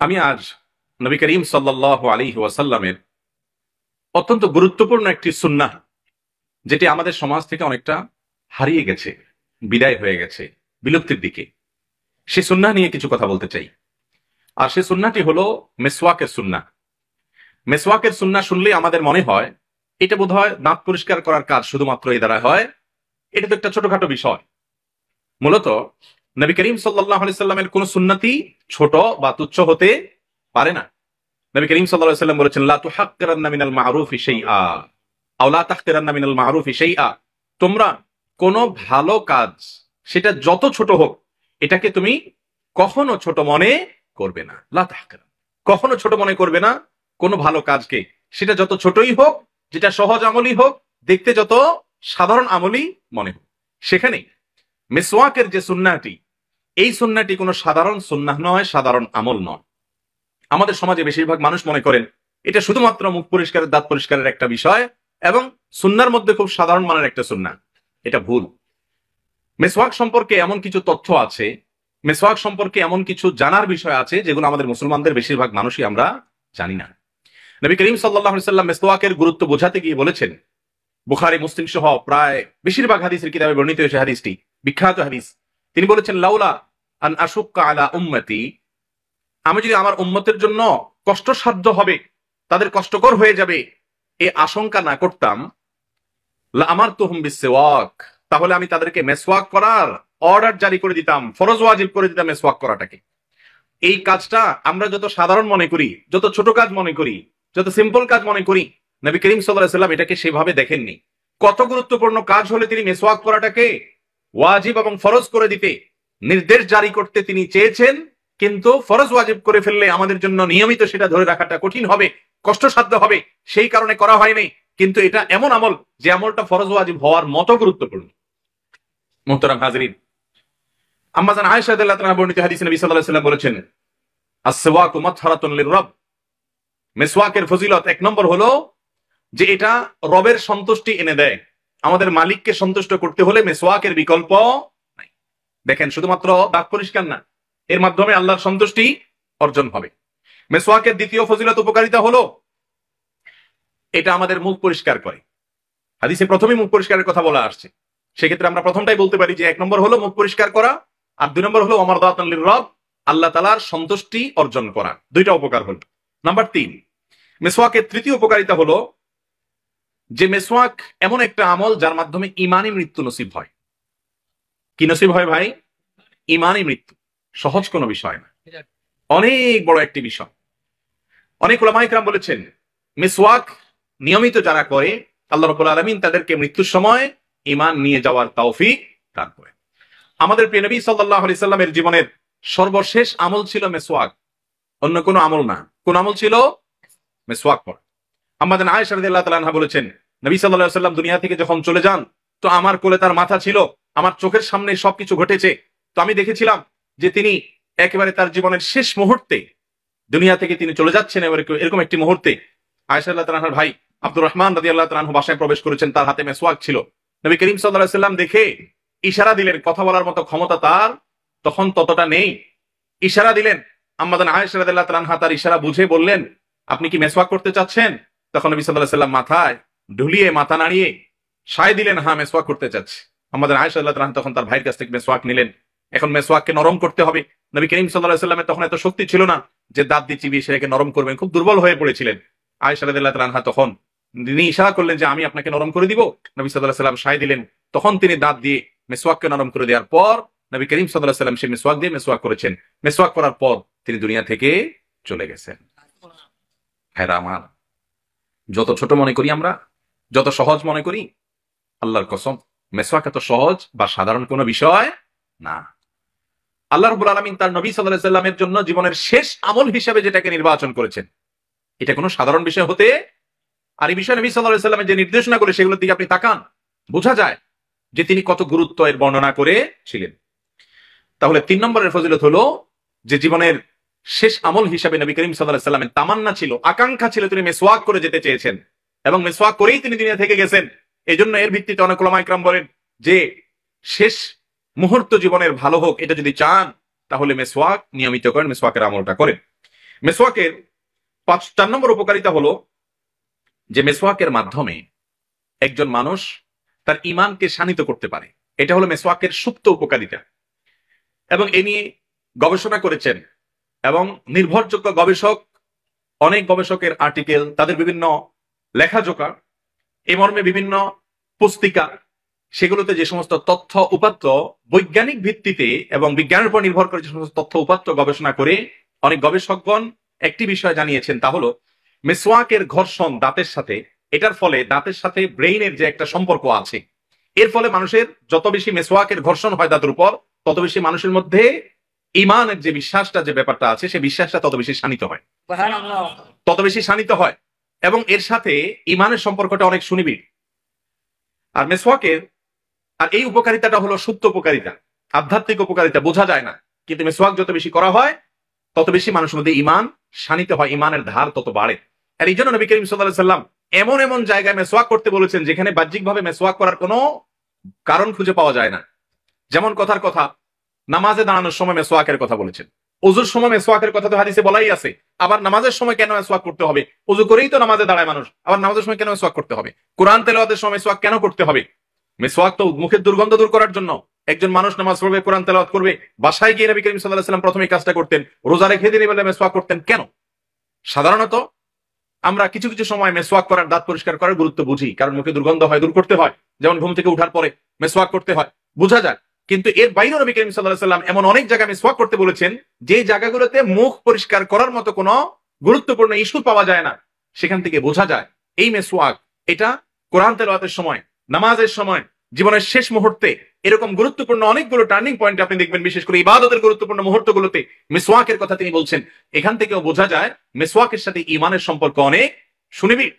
আমি আজ নবী করিম সাল্লাল্লাহু আলাইহি ওয়াসাল্লামের অত্যন্ত গুরুত্বপূর্ণ একটি সুন্নাহ, যেটি আমাদের সমাজ থেকে অনেকটা হারিয়ে গেছে, বিদায় হয়ে গেছে, বিলুপ্তির দিকে। সে সুন্নাহ নিয়ে কিছু কথা বলতে চাই। আর সে সুন্নাহটি হলো মেসওয়াকের সুন্নাহ। মেসওয়াকের সুন্নাহ শুনলেই আমাদের মনে হয় এটা বোধহয় দাঁত পরিষ্কার করার কাজ শুধুমাত্র এই দ্বারা হয়। এটা তো একটা ছোটখাটো বিষয়। মূলত নবী করিম সাল্লাল্লাহু আলাইহি সাল্লামের কোন সুন্নতি ছোট বা তুচ্ছ হতে পারে না। নবী করিম সাল্লাল্লাহু আলাইহি সাল্লাম বলেছেন, লা তুহাক্কিরান্না মিনাল মা'রুফি শাইআ আও লা তাহকিরান্না মিনাল মা'রুফি শাইআ। তোমরা কোন ভালো কাজ, সেটা যত ছোট হোক, এটাকে তুমি কখনো ছোট মনে করবে না। লা তাহকিরান, কখনো ছোট মনে করবে না কোন ভালো কাজকে, সেটা যত ছোটই হোক, যেটা সহজ আমলই হোক, দেখতে যত সাধারণ আমলই মনে হোক। সেখানে মিসওয়াকের যে সুন্নাহটি, এই সুন্নাহটি কোনো সাধারণ সুন্নাহ নয়, সাধারণ আমল নয়। আমাদের সমাজে বেশিরভাগ মানুষ মনে করেন এটা শুধুমাত্র মুখ পরিষ্কারের, দাঁত পরিষ্কারের একটা বিষয় এবং সুন্নাহর মধ্যে খুব সাধারণ মানের একটা সুন্নাহ। এটা ভুল। মেসওয়াক সম্পর্কে এমন কিছু তথ্য আছে, মেসওয়াক সম্পর্কে এমন কিছু জানার বিষয় আছে, যেগুলো আমাদের মুসলমানদের বেশিরভাগ মানুষই আমরা জানি না। নবী করিম সাল্লাল্লাহু আলাইহি সাল্লাম মেসওয়াকের গুরুত্ব বোঝাতে গিয়ে বলেছেন, বুখারী মুসলিম সহ প্রায় বেশিরভাগ হাদিসের কিতাবে বর্ণিত হয়েছে হাদিসটি, বিখ্যাত হাদিস। তিনি বলেছেন, লাউলা আন আশুক্কা আলা উম্মতি, আমি যদি আমার উম্মতের জন্য কষ্টসাধ্য হবে, তাদের কষ্টকর হয়ে যাবে, এ আশঙ্কা না করতাম, লা আমারতুহুম বিসওয়াক, তাহলে আমি তাদেরকে মেসওয়াক করার অর্ডার জারি করে দিতাম, ফরজ ওয়াজিব করে দিতাম মেসওয়াক করাটাকে। এই কাজটা আমরা যত সাধারণ মনে করি, যত ছোট কাজ মনে করি, যত সিম্পল কাজ মনে করি, নবী করিম সাল্লাল্লাহু আলাইহি ওয়াসাল্লাম এটাকে সেভাবে দেখেননি। কত গুরুত্বপূর্ণ কাজ হলে তিনি মেসওয়াক করাটাকে ওয়াজিব এবং ফরজ করে দিতে, নির্দেশ জারি করতে তিনি চেয়েছেন। কিন্তু ফরজ ওয়াজিব করে ফেললে আমাদের জন্য নিয়মিত সেটা ধরে রাখাটা কঠিন হবে, কষ্টসাধ্য হবে, সেই কারণে করা হয়নি। কিন্তু এটা এমন আমল যে আমলটা ফরজ ওয়াজিব হওয়ার মতো গুরুত্বপূর্ণ। মুহতারাম হাজরিন, আম্মা জান আয়েশা রাদিয়াল্লাহু তাআলা বর্ণিত হাদিসে নবী সাল্লাল্লাহু আলাইহি ওয়াসাল্লাম বলেছেন, আস-সিওয়াকু মাতহারাতুন লির-রাব। মেসওয়াকের ফজিলত এক নম্বর হলো যে এটা রবের সন্তুষ্টি এনে দেয়। আমাদের মালিককে সন্তুষ্ট করতে হলে মেসওয়াকের বিকল্প নাই। দেখেন, শুধুমাত্র দাঁত পরিষ্কার না, এর মাধ্যমে আল্লাহর সন্তুষ্টি অর্জন হবে। মেসওয়াকের দ্বিতীয় ফজিলত, উপকারিতা হলো এটা আমাদের মুখ পরিষ্কার করে। হাদিসে প্রথমেই মুখ পরিষ্কারের কথা বলা আসছে, সেক্ষেত্রে আমরা প্রথমটাই বলতে পারি যে এক নম্বর হলো মুখ পরিষ্কার করা, আর দুই নম্বর হলো মারদাতান লির-রাব, আল্লাহ তাআলার সন্তুষ্টি অর্জন করা। দুইটা উপকার হলো। নাম্বার 3, মেসওয়াকের তৃতীয় উপকারিতা হলো যে মেসওয়াক এমন একটা আমল যার মাধ্যমে ঈমানি মৃত্যু নসিব হয়। কি নসিব হয় ভাই? ঈমানি মৃত্যু। সহজ কোনো বিষয় না, অনেক বড় একটি বিষয়। অনেক উলামায়ে কেরাম বলেছেন, মিসওয়াক নিয়মিত যারা করে, আল্লাহ রাব্বুল আলামিন তাদেরকে মৃত্যুর সময় ঈমান নিয়ে যাওয়ার তৌফিক দান করেন। আমাদের প্রিয় নবী সাল্লাল্লাহু আলাইহি সাল্লামের জীবনের সর্বশেষ আমল ছিল মেসওয়াক, অন্য কোনো আমল না। কোন আমল ছিল? মেসওয়াক পড়া। আম্মা জান আয়েশা রাদিয়াল্লাহু তাআলা আনহা বলেছেন, নবী সাল্লাল্লাহু আলাইহি সাল্লাম দুনিয়া থেকে যখন চলে যান, তো আমার কোলে তার মাথা ছিল, আমার চোখের সামনে সবকিছু ঘটেছে। তো আমি দেখেছিলাম যে তিনি একেবারে তার জীবনের শেষ মুহূর্তে দুনিয়া থেকে তিনি চলে যাচ্ছেন। এরকম একটি মুহূর্তে আয়েশা রাদিয়াল্লাহু তাআলা আনহার ভাই আব্দুর রহমান রাদিয়াল্লাহু তাআলা আনহু বাসায় প্রবেশ করেছেন, তার হাতে মেসওয়াক ছিল। নবী করিম সাল্লাল্লাহু আলাইহি সাল্লাম দেখে ইশারা দিলেন, কথা বলার মতো ক্ষমতা তার তখন ততটা নেই। ইশারা দিলেন, আম্মা জান আয়েশা রাদিয়াল্লাহু তাআলা আনহা তার ইশারা বুঝে বললেন, আপনি কি মেসওয়াক করতে চাচ্ছেন? তখন নবী সাল্লাল্লাহু আলাইহি সাল্লাম মাথায় ঢুলিয়ে, মাথা নাড়িয়ে সায় দিলেন, হ্যাঁ মেসওয়াক করতে চাচ্ছি। আম্মা জান আয়েশা রাদিয়াল্লাহু তাআলা তখন তার ভাইয়ের কাছ থেকে মেসওয়াক নিলেন। এখন মেসওয়াককে নরম করতে হবে। নবী করিম সাল্লাল্লাহু আলাইহি সাল্লামের তখন এত শক্তি ছিল না যে দাঁত দিয়ে চিবিয়ে সেটাকে নরম করবেন, খুব দুর্বল হয়ে পড়েছিলেন। আয়েশা রাদিয়াল্লাহু তাআলা আনহা তখন তিনি ইশারা করলেন যে আমি আপনাকে নরম করে দিব। নবী সাল্লাল্লাহু আলাইহি সাল্লাম সায় দিলেন, তখন তিনি দাঁত দিয়ে মেসওয়াককে নরম করে দেওয়ার পর নবী করিম সাল্লাল্লাহু আলাইহি সাল্লাম সেই মেসওয়াক দিয়ে মেসওয়াক করেছেন। মেসওয়াক করার পর তিনি দুনিয়া থেকে চলে গেছেন। ভাইরা আমার, যত ছোট মনে করি আমরা, যত সহজ মনে করি, আল্লাহর কসম মেসওয়াক এত সহজ বা সাধারণ কোনো বিষয় না। আল্লাহ রাব্বুল আলামিন তার নবী সাল্লাল্লাহু আলাইহি সাল্লামের জন্য জীবনের শেষ আমল হিসেবে যেটাকে নির্বাচন করেছেন, এটা কোনো সাধারণ বিষয় হতে, আর এই বিষয়ে নবী সাল্লাল্লাহু আলাইহি সাল্লামের যে নির্দেশনাগুলো, সেগুলোর দিকে আপনি তাকান, বোঝা যায় যে তিনি কত গুরুত্ব এর বর্ণনা করেছিলেন। তাহলে 3 নম্বরের ফজিলত হলো যে জীবনের শেষ আমল হিসেবে নবী করিম সাল্লাল্লাহু আলাইহি সাল্লামের তামান্না ছিল, আকাঙ্ক্ষা ছিল, তিনি মেসওয়াক করে যেতে চেয়েছেন এবং মেসওয়াক করেই তিনি দুনিয়া থেকে গেছেন। এই জন্য এর ভিত্তিতে অনেক উলামায়ে কেরাম বলেন যে শেষ মুহূর্ত জীবনের ভালো হোক, এটা যদি চান তাহলে মেসওয়াক নিয়মিত করেন, মেসওয়াকের আমলটা করেন। মেসওয়াকের 4 নম্বর উপকারিতা হলো যে মেসওয়াকের মাধ্যমে একজন মানুষ তার ইমানকে শানিত করতে পারে। এটা হলো মেসওয়াকের সুপ্ত উপকারিতা, এবং এ নিয়ে গবেষণা করেছেন এবং নির্ভরযোগ্য গবেষক, অনেক গবেষকের আর্টিকেল, তাদের বিভিন্ন লেখাজোকা, এ মর্মে বিভিন্ন পুস্তিকা, সেগুলোতে যে সমস্ত তথ্য উপাত্ত বৈজ্ঞানিক ভিত্তিতে এবং বিজ্ঞানের উপর নির্ভর করে যে সমস্ত তথ্য উপাত্ত গবেষণা করে অনেক গবেষকগণ একটি বিষয় জানিয়েছেন, তা হলো মেসওয়াকের ঘর্ষণ দাঁতের সাথে, এটার ফলে দাঁতের সাথে ব্রেইনের যে একটা সম্পর্ক আছে, এর ফলে মানুষের যত বেশি মেসওয়াকের ঘর্ষণ হয় দাঁতের উপর, তত বেশি মানুষের মধ্যে ইমানের যে বিশ্বাসটা, যে ব্যাপারটা আছে, সেই বিশ্বাসটা তত বেশি শানিত হয়, তত বেশি শানিত হয়, এবং এর সাথে ইমানের সম্পর্কটা অনেক সুনিবিড়। আর মেসওয়াকের আর এই উপকারিতাটা হলো সুপ্ত উপকারিতা, আধ্যাত্মিক উপকারিতা, বোঝা যায় না, কিন্তু মেসওয়াক যত বেশি করা হয় তত বেশি মানুষের মধ্যে ইমান শানিত হয়, ইমানের ধার তত বাড়ে। আর এই জন্য নবী করিম সাল্লাল্লাহু আলাইহি সাল্লাম এমন এমন জায়গায় মেসওয়াক করতে বলেছেন যেখানে বাহ্যিকভাবে মেসওয়াক করার কোনো কারণ খুঁজে পাওয়া যায় না। যেমন কথার কথা, নামাজে দাঁড়ানোর সময় মেসওয়াকের কথা বলেছেন, ওযুর সময় মেসওয়াকের কথা তো হাদিসে বলাই আছে। আবার নামাজের সময় কেন মেসওয়াক করতে হবে? ওযু করেই তো নামাজে দাঁড়ায় মানুষ, আবার নামাজের সময় কেন মেসওয়াক করতে হবে? কোরআন তেলাওয়াতের সময় মেসওয়াক কেন করতে হবে? মেসওয়াক তো মুখের দুর্গন্ধ দূর করার জন্য। একজন মানুষ নামাজ পড়বে, কোরআন তেলাওয়াত করবে, বাসায় গিয়ে নবী করিম সাল্লাল্লাহু আলাইহি সাল্লাম প্রথমে কাজটা করতেন, রোজা রেখে দিনে বেলা মেসওয়াক করতেন কেন? সাধারণত আমরা কিছু কিছু সময় মেসওয়াক করার, দাঁত পরিষ্কার করার গুরুত্ব বুঝি, কারণ মুখে দুর্গন্ধ হয়, দূর করতে হয়, যেমন ঘুম থেকে উঠার পরে মেসওয়াক করতে হয়, বোঝা যায়। কিন্তু এর বাইরে নবী করিম সাল্লাল্লাহু আলাইহি সাল্লাম এমন অনেক জায়গায় মেসওয়াক করতে বলেছেন যে জায়গাগুলোতে মুখ পরিষ্কার করার মতো কোনো গুরুত্বপূর্ণ ইস্যু পাওয়া যায় না, সেখান থেকে বোঝা যায় এই মেসওয়াক, এটা কোরআন তেলাওয়াতের সময়, নামাজের সময়, জীবনের শেষ মুহূর্তে, এরকম গুরুত্বপূর্ণ অনেকগুলো টার্নিং পয়েন্ট আপনি দেখবেন, বিশেষ করে ইবাদতের গুরুত্বপূর্ণ মুহূর্তগুলোতে মেসওয়াকের কথা তিনি বলছেন। এখান থেকেও বোঝা যায় মেসওয়াকের সাথে ইমানের সম্পর্ক অনেক সুনিবিড়।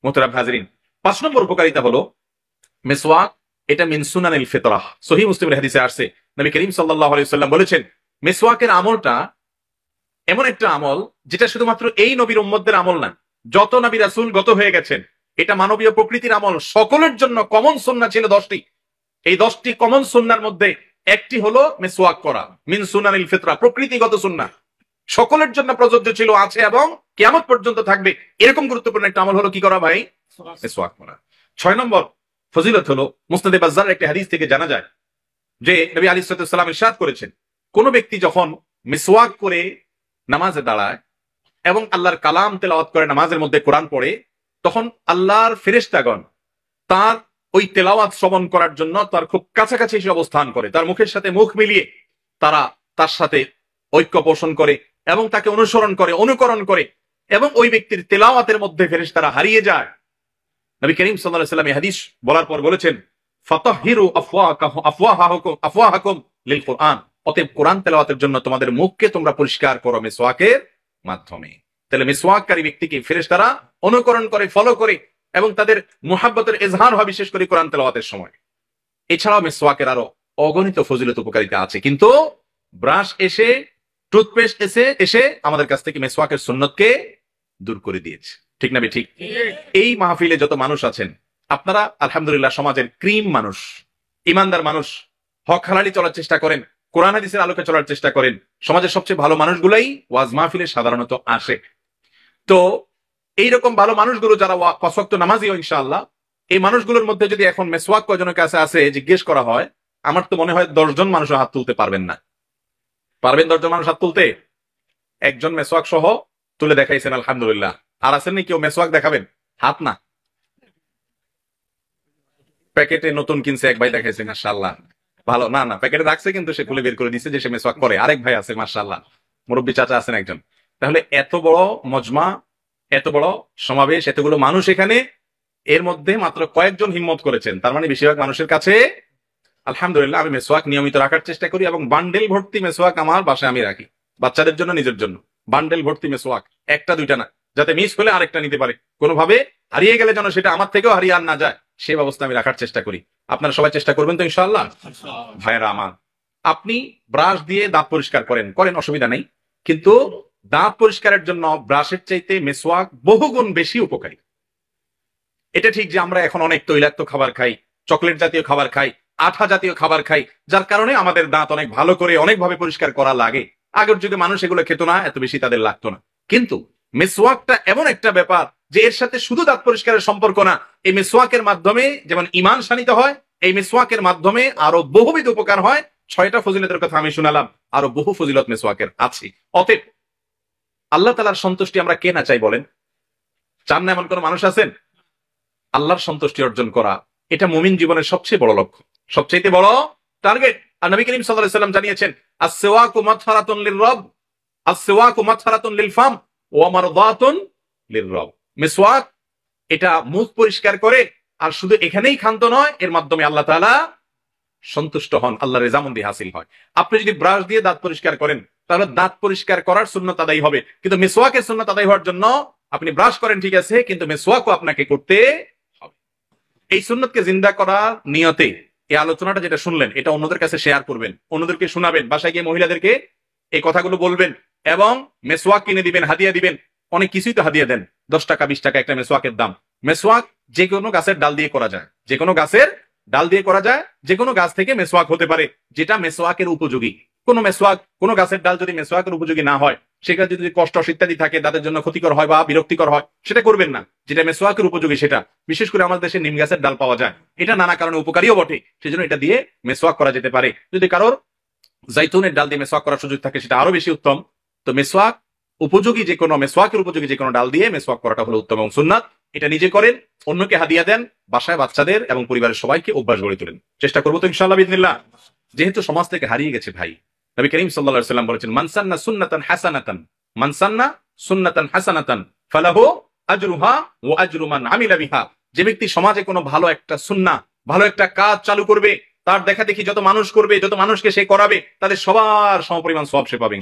মোহতারাম হাজরিন, 5 নম্বর উপকারিতা হলো মেসওয়াক, এটা মিন সুনানিল ফিতরাহ। সহিহ মুসলিমের হাদিসে আসছে, নবী করিম সাল্লাল্লাহু আলাইহি ওয়াসাল্লাম বলেছেন, মেসওয়াকের আমলটা এমন একটা আমল যেটা শুধুমাত্র এই নবীর উম্মতদের আমল না, যত নবী রাসূল গত হয়ে গেছেন, এটা মানবীয় প্রকৃতির আমল, সকলের জন্য কমন সুন্নাহ ছিল 10টি। এই 10টি কমন সুন্নাহর মধ্যে একটি হলো মেসওয়াক করা, মিন সুনানিল ফিতরাহ, প্রকৃতিগত সুন্নাহ, সকলের জন্য প্রযোজ্য ছিল, আছে এবং কিয়ামত পর্যন্ত থাকবে, এরকম গুরুত্বপূর্ণ একটা আমল হলো কি করা ভাই? মেসওয়াক করা। 6 নম্বর ফজিলত হলো, মুসনাদে বাজ্জার একটা হাদিস থেকে জানা যায় যে নবী আলাইহিস সালাম ইরশাদ করেছেন, কোন ব্যক্তি যখন মিসওয়াক করে নামাজে দাঁড়ায় এবং আল্লাহর কালাম তেলাওয়াত করে, নামাজের মধ্যে কোরআন পড়ে, তখন আল্লাহর ফেরেশতাগণ তার ওই তেলাওয়াত শ্রবণ করার জন্য তার খুব কাছাকাছি এসে অবস্থান করে, তার মুখের সাথে মুখ মিলিয়ে তারা তার সাথে ঐক্য পোষণ করে এবং তাকে অনুসরণ করে, অনুকরণ করে, এবং ওই ব্যক্তির তেলাওয়াতের মধ্যে ফেরেশতারা হারিয়ে যায়। নবী করিম সাল্লাল্লাহু আলাইহি ওয়াসাল্লাম এই হাদিস বলার পর বলেছেন, ফাতাহহিরু আফওয়াহাকুম লিল কুরআন, অতএব কোরআন তেলাওয়াতের জন্য তোমাদের মুখকে তোমরা পরিষ্কার করো মেসওয়াকের মাধ্যমে। তাহলে মেসওয়াককারী ব্যক্তিকে ফেরেশতারা অনুকরণ করে, ফলো করে, এবং তাদের মুহাব্বতের ইজহার হয় বিশেষ করে কোরআন তেলাওয়াতের সময়। এছাড়াও মেসওয়াকের আরো অগণিত ফজিলত উপকারিতা আছে, কিন্তু ব্রাশ এসে, টুথপেস্ট এসে আমাদের কাছ থেকে মেসওয়াকের সুন্নতকে দূর করে দিয়েছে। ঠিক না ঠিক? এই মাহফিলে যত মানুষ আছেন, আপনারা আলহামদুলিল্লাহ সমাজের ক্রিম মানুষ, ইমানদার মানুষ, হক হালালি চলার চেষ্টা করেন, কোরআন হাদিসের আলোকে চলার চেষ্টা করেন। সমাজের সবচেয়ে ভালো মানুষগুলাই ওয়াজ মাহফিলে সাধারণত আসে। তো এইরকম ভালো মানুষগুলো যারা 5 ওয়াক্ত নামাজিও ইনশাআল্লাহ, এই মানুষগুলোর মধ্যে যদি এখন মেসওয়াক কয়জনের কাছে আছে জিজ্ঞেস করা হয়, আমার তো মনে হয় 10 জন মানুষ হাত তুলতে পারবেন না। পারবেন 10 জন মানুষ হাত তুলতে? একজন মেসওয়াক সহ তুলে দেখাইছেন আলহামদুলিল্লাহ। আর আছেন নি কেউ মেসওয়াক দেখাবেন? হাত না, প্যাকেটে নতুন কিনছে এক ভাই দেখাইছে, মাশাআল্লাহ, ভালো। না না, প্যাকেটে রাখছে কিন্তু সে খুলে বের করে দিচ্ছে যে সে মেসওয়াক করে। আরেক ভাই আছে মাশাআল্লাহ, মুরব্বী চাচা আছেন একজন। তাহলে এত বড় মজমা, এত বড় সমাবেশ, এতগুলো মানুষ এখানে, এর মধ্যে মাত্র কয়েকজন হিম্মত করেছেন, তার মানে বেশিরভাগ মানুষের কাছে আলহামদুলিল্লাহ। আমি মেসওয়াক নিয়মিত রাখার চেষ্টা করি এবং বান্ডেল ভর্তি মেসওয়াক আমার বাসায় আমি রাখি, বাচ্চাদের জন্য, নিজের জন্য। বান্ডেল ভর্তি মেসওয়াক, একটা দুইটা না, যাতে মিস হলে আরেকটা নিতে পারে, কোনোভাবে হারিয়ে গেলে যেন সেটা আমার থেকেও হারিয়ে আর না যায়, সেই ব্যবস্থা আমি রাখার চেষ্টা করি। আপনারা সবাই চেষ্টা করবেন তো ইনশাআল্লাহ? ভাইরা আমার, আপনি ব্রাশ দিয়ে দাঁত পরিষ্কার করেন, অসুবিধা নেই, কিন্তু দাঁত পরিষ্কারের জন্য ব্রাশের চাইতে মেসওয়াক বহুগুণ বেশি উপকারী। এটা ঠিক যে আমরা এখন অনেক তৈলাক্ত খাবার খাই, চকলেট জাতীয় খাবার খাই, আঠা জাতীয় খাবার খাই, যার কারণে আমাদের দাঁত অনেক ভালো করে অনেকভাবে পরিষ্কার করা লাগে। আগের যুগে মানুষ এগুলো খেত না, এত বেশি তাদের লাগতো না। কিন্তু মেসওয়াকটা এমন একটা ব্যাপার যে এর সাথে শুধু দাঁত পরিষ্কারের সম্পর্ক না, এই মেসওয়াকের মাধ্যমে যেমন ঈমান শানিত হয়, এই মেসওয়াকের মাধ্যমে আরো বহুবিধ উপকার হয়। 6টা ফজিলতের কথা আমি শুনালাম, আরো বহু ফজিলত মেসওয়াকের আছে। অতএব আল্লাহ তাআলার সন্তুষ্টি আমরা কে না চাই বলেন? চান না এমন কোন মানুষ আছেন? আল্লাহর সন্তুষ্টি অর্জন করা এটা মুমিন জীবনের সবচেয়ে বড় লক্ষ্য, সবচেয়ে বড় টার্গেট। আর নবী করিম সাল্লাল্লাহু আলাইহি ওয়াসাল্লাম জানিয়েছেন, আস-সিওয়াকু মাতহারাতুন লির-রব, আস-সিওয়াকু মাতহারাতুন লিল-ফাম ওয়া মারদাতুন লির-রব। মিসওয়াক এটা মুখ পরিষ্কার করে, আর শুধু এখানেই ক্ষান্ত নয়, এর মাধ্যমে আল্লাহ তাআলা সন্তুষ্ট হন, আল্লাহর রেজামন্দি হাসিল হয়। আপনি যদি ব্রাশ দিয়ে দাঁত পরিষ্কার করেন, তাহলে দাঁত পরিষ্কার করার সুন্নাত আদায় হবে, কিন্তু মিসওয়াকের সুন্নাত আদায় হওয়ার জন্য আপনি ব্রাশ করেন ঠিক আছে, কিন্তু মিসওয়াকও আপনাকে করতে হবে। এই সুন্নতকে জিন্দা করার নিয়তে এই আলোচনাটা যেটা শুনলেন, এটা অন্যদের কাছে শেয়ার করবেন, অন্যদেরকে শোনাবেন, বাসায় গিয়ে মহিলাদেরকে এই কথাগুলো বলবেন, এবং মেসওয়াক কিনে দিবেন, হাদিয়া দিবেন। অনেক কিছুই তো হাদিয়া দেন, 10 টাকা 20 টাকা একটা মেসওয়াকের দাম। মেসওয়াক যে কোনো গাছের ডাল দিয়ে করা যায়, যে কোনো গাছের ডাল দিয়ে করা যায়, যে কোনো গাছ থেকে মেসওয়াক হতে পারে যেটা মেসওয়াকের উপযোগী। কোনো মেসওয়াক, কোনো গাছের ডাল যদি মেসওয়াকের উপযোগী না হয়, সেটা যদি কষ্ট ইত্যাদি থাকে, তাদের জন্য ক্ষতিকর হয় বা বিরক্তিকর হয়, সেটা করবেন না। যেটা মেসওয়াকের উপযোগী সেটা, বিশেষ করে আমাদের দেশে নিম গাছের ডাল পাওয়া যায়, এটা নানা কারণে উপকারীও বটে, সেজন্য এটা দিয়ে মেসওয়াক করা যেতে পারে। যদি কারোর জাইতুনের ডাল দিয়ে মেসওয়াক করার সুযোগ থাকে, সেটা আরো বেশি উত্তম। তো মেসওয়াক উপযোগী যে কোনো, মেসওয়াকের উপযোগী যে কোনো ডাল দিয়ে মেসওয়াক করাটা হলো উত্তম এবং সুন্নাত। এটা নিজে করেন, অন্যকে হাদিয়া দেন, বাসায় বাচ্চাদের এবং পরিবারের সবাইকে অভ্যাস গড়ে তোলেন। চেষ্টা করবো তো ইনশাআল্লাহ বিইذনিল্লাহ। যেহেতু সমাজ থেকে হারিয়ে গেছে ভাই, নবী করিম সাল্লাল্লাহু আলাইহি ওয়াসাল্লাম বলেছেন, মান সান্না সুন্নাতান হাসানাতান, মান সান্না সুন্নাতান হাসানাতান ফালাহু আজরুহা ওয়া আজরু মান আমিলা বিহা। যে ব্যক্তি সমাজে কোনো ভালো একটা সুন্নাহ, ভালো একটা কাজ চালু করবে, তার দেখা দেখি যত মানুষ করবে, যত মানুষকে সে করাবে, তাদের সবার সমপরিমাণ সওয়াব সে পাবে।